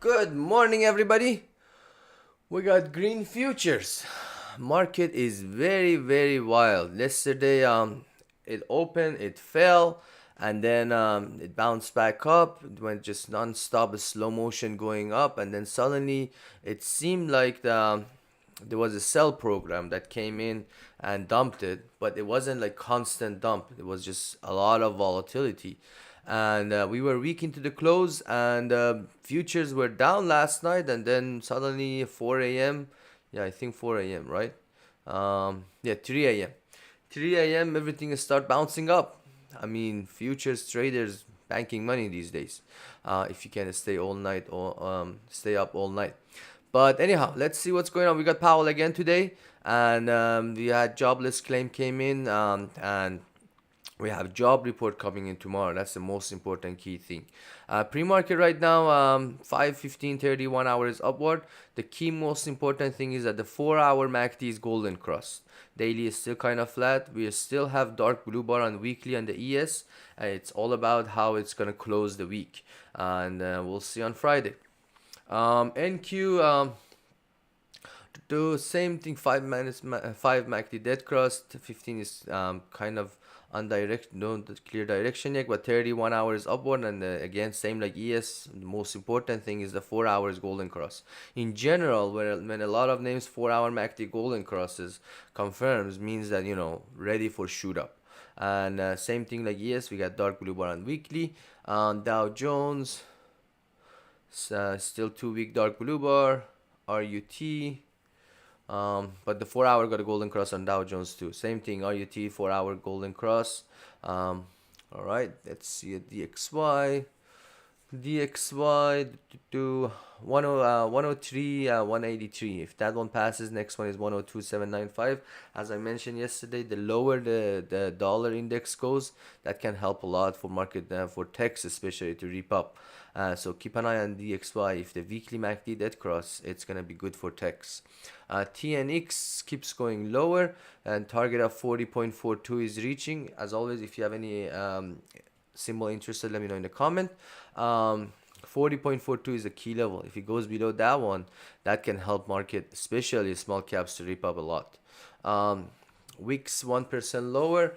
Good morning, everybody. We got green futures. Market is very, very wild. Yesterday, it opened, it fell, and then it bounced back up. It went just non-stop, a slow motion going up, and then suddenly it seemed like there was a sell program that came in and dumped it, but it wasn't like constant dump. It was just a lot of volatility, and we were weak into the close, and futures were down last night, and then suddenly 4 a.m. Yeah, I think 4 a.m. Right? Yeah, 3 a.m. 3 a.m. everything start bouncing up. I mean, futures traders banking money these days. If you can stay all night or stay up all night. But anyhow, let's see what's going on. We got Powell again today, and we had jobless claim came in, and we have job report coming in tomorrow. That's the most important key thing. Pre-market right now, 5, 15, 30, 1 hour is upward. The key most important thing is that the 4 hour MACD is golden cross. Daily is still kind of flat. We still have dark blue bar on weekly and the ES. It's all about how it's going to close the week. And we'll see on Friday. NQ, do same thing, 5 minus 5 MACD dead cross. 15 is kind of undirect, no clear direction yet, but 31 hours upward, and again same like ES. The most important thing is the 4 hours golden cross. In general, when a lot of names 4 hour MACD golden crosses confirms, means that ready for shoot up. And same thing like ES, we got dark blue bar on weekly. Dow Jones, still 2 week dark blue bar. RUT, but the 4 hour got a golden cross on Dow Jones too. Same thing, RUT 4 hour golden cross. All right, let's see a DXY. DXY to 103, 183. If that one passes, next one is 102,795. As I mentioned yesterday, the lower the dollar index goes, that can help a lot for market, for techs especially, to reap up. So keep an eye on DXY. If the weekly MACD dead cross, it's gonna be good for techs. TNX keeps going lower, and target of 40.42 is reaching. As always, if you have any symbol interested, let me know in the comment. 40.42 is a key level. If it goes below that one, that can help market, especially small caps, to rip up a lot. Wicks 1% lower,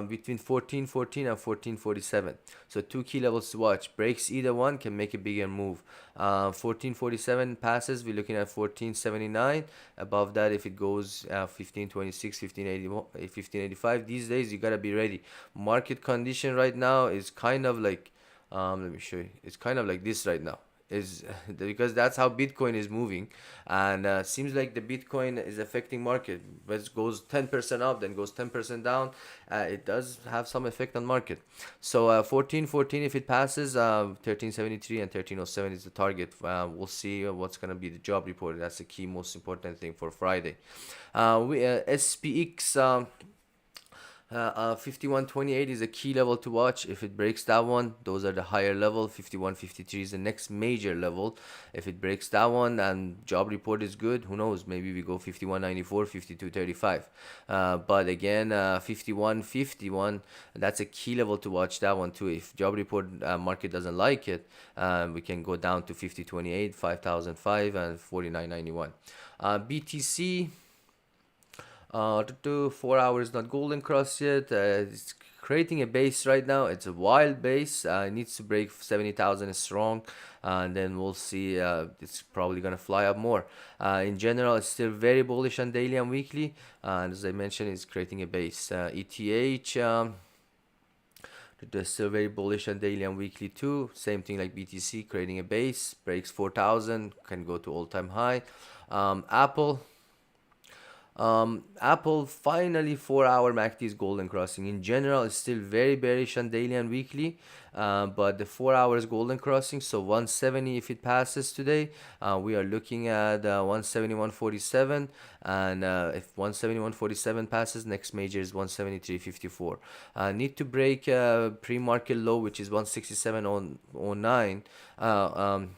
between 1414 and 1447. So two key levels to watch. Breaks either one, can make a bigger move. 1447 passes, we're looking at 1479. Above that, if it goes 1526, 1580, 1585, these days you gotta be ready. Market condition right now is kind of like, let me show you. It's kind of like this right now. Is because that's how Bitcoin is moving, and seems like the Bitcoin is affecting market. But it goes 10% up, then goes 10% down. It does have some effect on market. So 1414, if it passes, 1373 and 1307 is the target. We'll see what's gonna be the job report. That's the key, most important thing for Friday. SPX. 5128 is a key level to watch. If it breaks that one, those are the higher level. 5153 is the next major level. If it breaks that one and job report is good, who knows, maybe we go 5194, 5235. But again, 5151, that's a key level to watch, that one too. If job report market doesn't like it, we can go down to 5028, 5005, and 4991. BTC, 4 hours not golden cross yet. It's creating a base right now. It's a wild base. It needs to break 70,000 strong, and then we'll see. It's probably gonna fly up more. In general, it's still very bullish on daily and weekly. And as I mentioned, it's creating a base. ETH. They're still very bullish on daily and weekly too. Same thing like BTC, creating a base, breaks 4,000, can go to all-time high. Apple, Apple finally 4 hour MACD is golden crossing. In general, it's still very bearish on daily and weekly, but the 4 hours golden crossing. So 170, if it passes today, we are looking at 170, 147, and if 170, 147 passes, next major is 173.54. Need to break pre-market low, which is 167.09.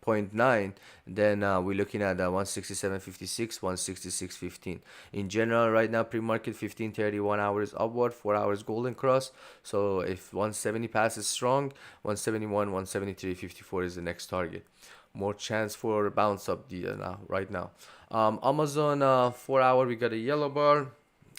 0.9, then we're looking at 167.56, 166.15. In general, right now, pre-market 15:30, 1 hour is upward, 4 hours golden cross. So if 170 passes strong, 171, 173.54 is the next target. More chance for bounce up now, right now. Amazon 4 hour, we got a yellow bar.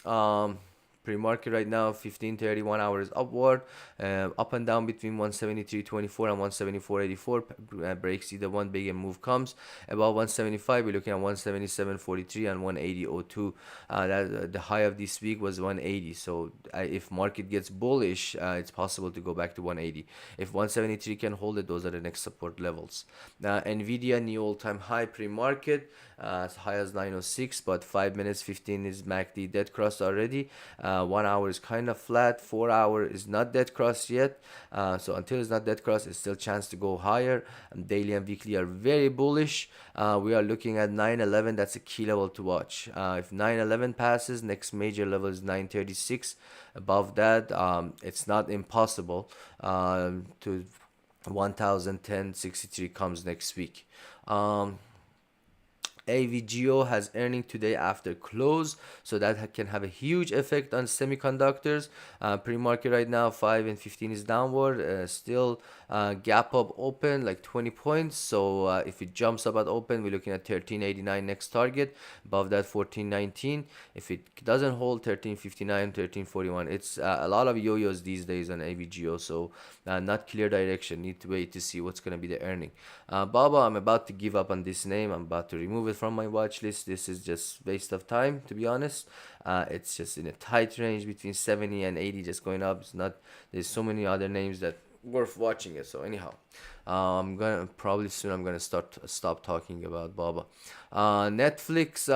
Um, Pre-market right now 15:30, 1 hour is upward, up and down between 173.24 and 174.84. Breaks either one, big and move comes about 175. We're looking at 177.43 and 180.02. The high of this week was 180. So if market gets bullish, it's possible to go back to 180. If 173 can hold it, those are the next support levels. Nvidia new all-time high pre-market, as high as 906, but 5 minutes 15 is MACD dead cross already. 1 hour is kind of flat. 4 hour is not dead cross yet. So until it's not dead cross, it's still chance to go higher. And daily and weekly are very bullish. We are looking at 911. That's a key level to watch. If 911 passes, next major level is 936. Above that, it's not impossible to 1010.63 comes next week. AVGO has earning today after close, so that can have a huge effect on semiconductors. Pre-market right now 5 and 15 is downward, still gap up open like 20 points. So if it jumps up at open, we're looking at 1389 next target. Above that 1419. If it doesn't hold, 1359, 1341. It's a lot of yo-yos these days on AVGO, so not clear direction. Need to wait to see what's gonna be the earning. Baba, I'm about to give up on this name. I'm about to remove it from my watch list. This is just waste of time, to be honest. It's just in a tight range between 70 and 80, just going up. It's not. There's so many other names that worth watching it. So anyhow, I'm gonna probably soon. I'm gonna stop talking about Baba. Netflix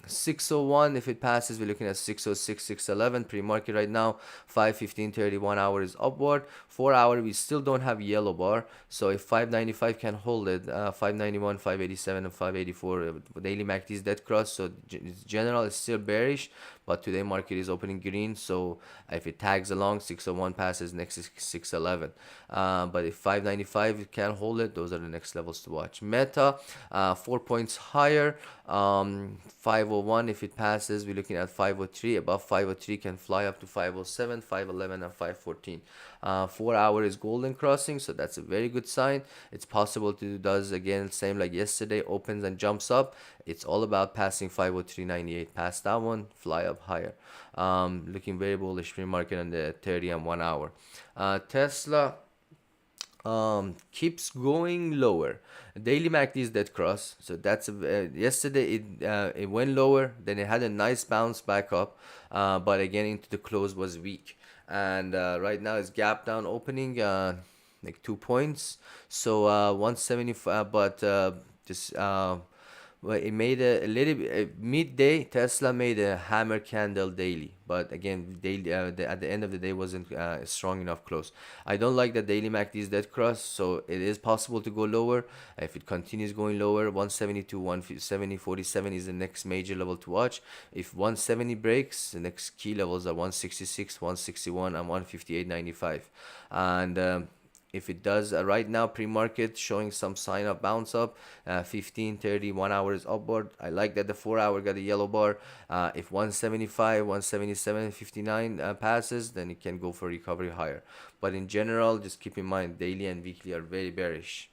601. If it passes, we're looking at 606, 611. Pre-market right now 5:15, 31 hour is upward. 4 hour we still don't have yellow bar. So if 595 can hold it, 591, 587, and 584. Daily MACD is dead cross. So general is still bearish, but today market is opening green. So if it tags along, 601 passes, next is 611. But if 595 can hold it, those are the next levels to watch. Meta 4 points higher. 501, if it passes, we're looking at 503. Above 503 can fly up to 507, 511, and 514. 4 hour is golden crossing, so that's a very good sign. It's possible to does again same like yesterday, opens and jumps up. It's all about passing 503.98. Pass that one, fly up higher. Looking very bullish pre-market on the 30 and 1 hour. Tesla keeps going lower. Daily MACD is dead cross, so that's yesterday it went lower, then it had a nice bounce back up, but again into the close was weak, and right now it's gap down opening like 2 points, so 175, but just well, it made a little bit midday. Tesla made a hammer candle daily, but again, daily at the end of the day wasn't strong enough close. I don't like the daily MACD is dead cross, so it is possible to go lower. If it continues going lower, 172, 170, 47 is the next major level to watch. If 170 breaks, the next key levels are 166, 161, and 158.95, and if it does right now pre-market showing some sign of bounce up, 15 30 1 hour is upward. I like that the 4 hour got a yellow bar. If 175 177 59 passes, then it can go for recovery higher, but in general just keep in mind daily and weekly are very bearish.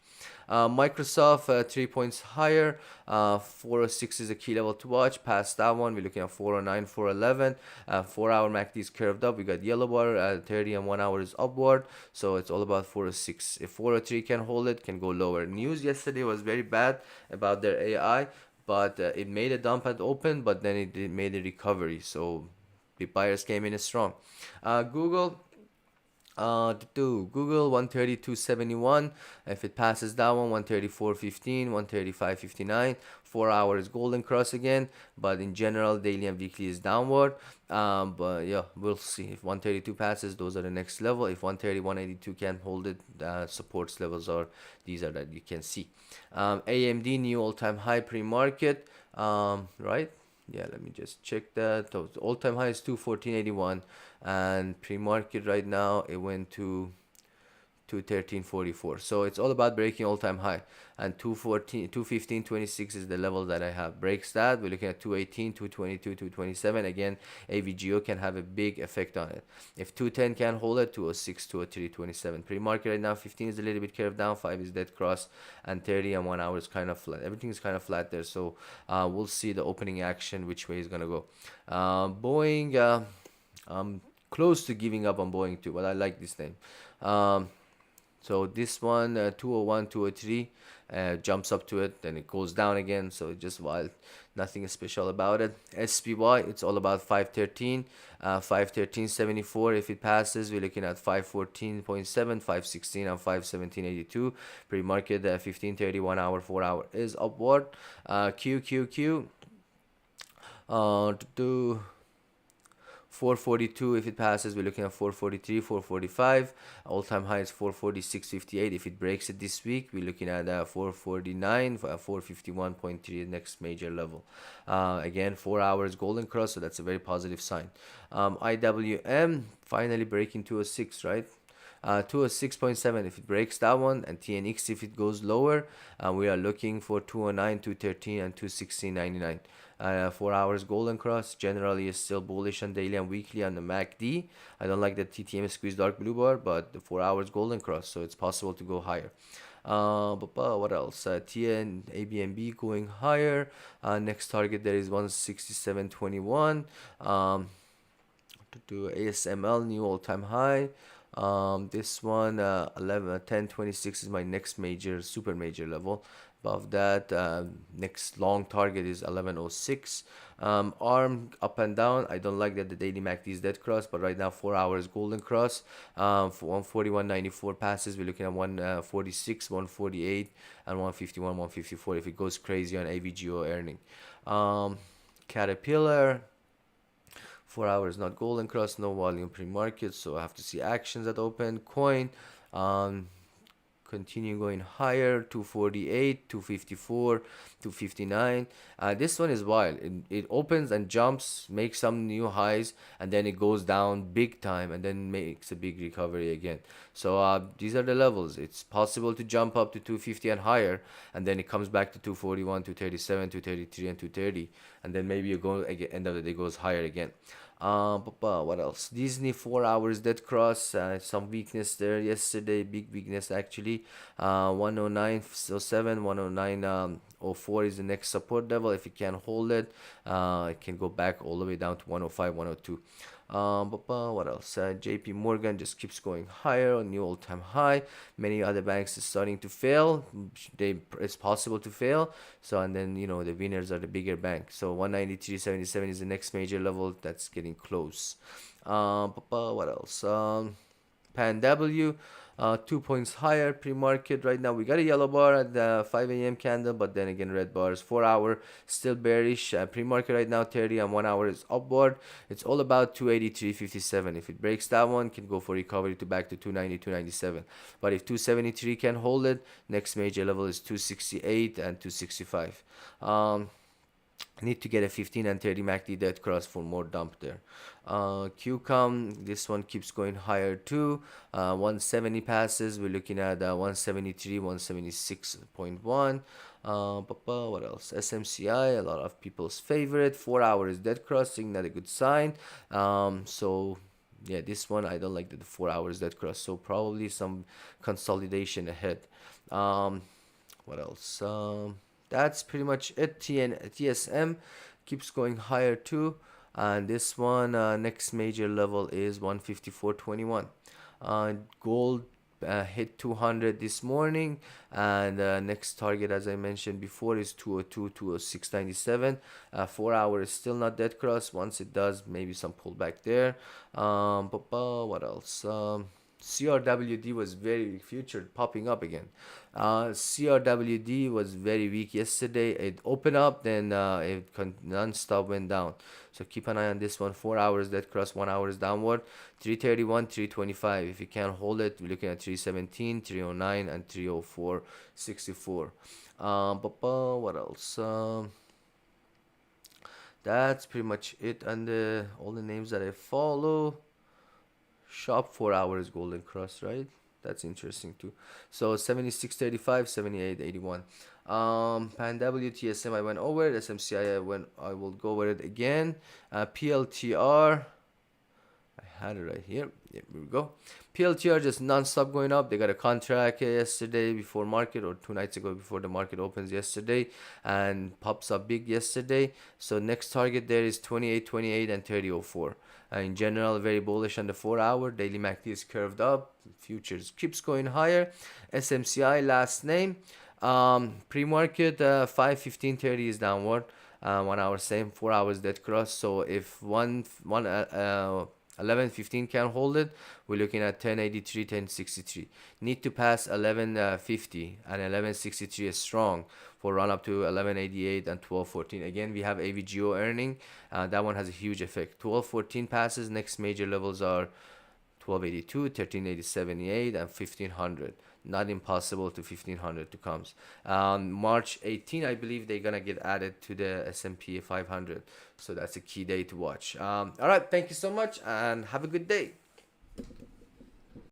Microsoft 3 points higher. 406 is a key level to watch. Past that one, we're looking at 409, 411. 4 hour MACD is curved up. We got yellow bar. 30 and 1 hour is upward. So it's all about 406. If 403 can hold it, can go lower. News yesterday was very bad about their AI, but it made a dump at open, but then it made a recovery. So the buyers came in strong. Google. Google 132.71. If it passes that one, 134.15, 135.59. 4 hours golden cross again, but in general daily and weekly is downward. But yeah, we'll see. If 132 passes, those are the next level. If 130 182 can hold it, supports levels are these are that you can see. AMD new all-time high pre-market, right? Yeah, let me just check that. So the all-time high is 214.81, and pre-market right now it went to 213.44. So it's all about breaking all-time high. And 214, 215.26 is the level that I have. Breaks that, we're looking at 218, 222, 227. Again, AVGO can have a big effect on it. If 210 can hold it, 206, 203, 27. Pre-market right now, 15 is a little bit curved down, 5 is dead cross, and 30 and 1 hour is kind of flat. Everything is kind of flat there. So we'll see the opening action, which way is going to go. Boeing, I'm close to giving up on Boeing too, but I like this name. Um, so this one, 201, 203, jumps up to it, then it goes down again. So it's just wild. Nothing special about it. SPY, it's all about 513, 513.74. If it passes, we're looking at 514.7, 516, and 517.82. Pre-market 15:30, 1 hour, 4 hour is upward. QQQ, to do 442. If it passes, we're looking at 443, 445. All-time high is 446.58. If it breaks it this week, we're looking at 449, 451.3, next major level. Again, 4 hours golden cross, so that's a very positive sign. IWM finally breaking 206, right? 206.7 if it breaks that one, and TNX if it goes lower, we are looking for 209, 213, and 216.99. 4 hours golden cross generally is still bullish on daily and weekly on the MACD. I don't like the TTM squeeze dark blue bar, but the 4 hours golden cross, so it's possible to go higher. But what else? TN ABNB going higher. Next target there is 167.21. To do ASML new all-time high. This one 10.26 is my next major super major level. Above that, next long target is 11.06. ARM up and down. I don't like that the daily MACD is dead cross, but right now 4 hours golden cross. For 141.94 passes, we're looking at 146, 148, and 151, 154 if it goes crazy on AVGO earning. Caterpillar, 4 hours not golden cross, no volume pre-market, so I have to see actions at open. Coin, continue going higher, 248, 254, 259. This one is wild. It opens and jumps, makes some new highs, and then it goes down big time and then makes a big recovery again. So these are the levels. It's possible to jump up to 250 and higher, and then it comes back to 241, 237, 233, and 230, and then maybe you go again, end of the day goes higher again. What else? Disney 4 hours dead cross. Some weakness there yesterday, big weakness actually. 109.07, 109.04 is the next support level. If it can hold it, it can go back all the way down to 105, 102. What else? JP Morgan just keeps going higher on new all-time high. Many other banks is starting to fail. It's possible to fail. So, and then the winners are the bigger banks. So 193.77 is the next major level that's getting close. What else? Pan W, 2 points higher pre-market right now. We got a yellow bar at the 5 a.m. candle, but then again red bars. 4 hour still bearish. Pre-market right now 30 and 1 hour is upward. It's all about 283.57. If it breaks that one, can go for recovery to back to 290, 297. But if 273 can hold it, next major level is 268 and 265. Need to get a 15 and 30 MACD dead cross for more dump there. QCOM, this one keeps going higher too. 170 passes, we're looking at 173, 176.1. What else? SMCI, a lot of people's favorite. 4 hours dead crossing, not a good sign. So yeah, this one I don't like the 4 hours dead cross, so probably some consolidation ahead. What else? That's pretty much it. TSM keeps going higher too, and this one next major level is 154.21. Gold hit 200 this morning, and next target, as I mentioned before, is 202, 206.97. 4 hours is still not dead cross. Once it does, maybe some pullback there. What else? CRWD was very featured, popping up again. CRWD was very weak yesterday. It opened up, then it non-stop went down. So keep an eye on this one. 4 hours dead cross, 1 hour is downward. 331, 325. If you can't hold it, we're looking at 317, 309, and 304.64. What else? That's pretty much it on all the names that I follow. Shop 4 hours golden cross, right? That's interesting too. So 76.35, 78.81. Pan WTSM I went over it. SMCI I will go over it again. PLTR I had it right here. Here we go. PLTR just non-stop going up. They got a contract yesterday before market, or 2 nights ago before the market opens yesterday, and pops up big yesterday. So next target there is 28.28 and 30.04. In general, very bullish on the 4 hour. Daily MACD is curved up. Futures keeps going higher. SMCI last name. Pre-market 5:15:30 is downward. 1 hour same, 4 hours dead cross. So if 11.15 can hold it, we're looking at 10.83, 10.63. Need to pass 11.50, and 11.63 is strong for run up to 11.88 and 12.14. Again, we have AVGO earning. That one has a huge effect. 12.14 passes. Next major levels are 1282, 1380.78, and 1500. Not impossible to 1500 to comes. March 18, I believe they're gonna get added to the S&P 500. So that's a key day to watch. All right, thank you so much, and have a good day.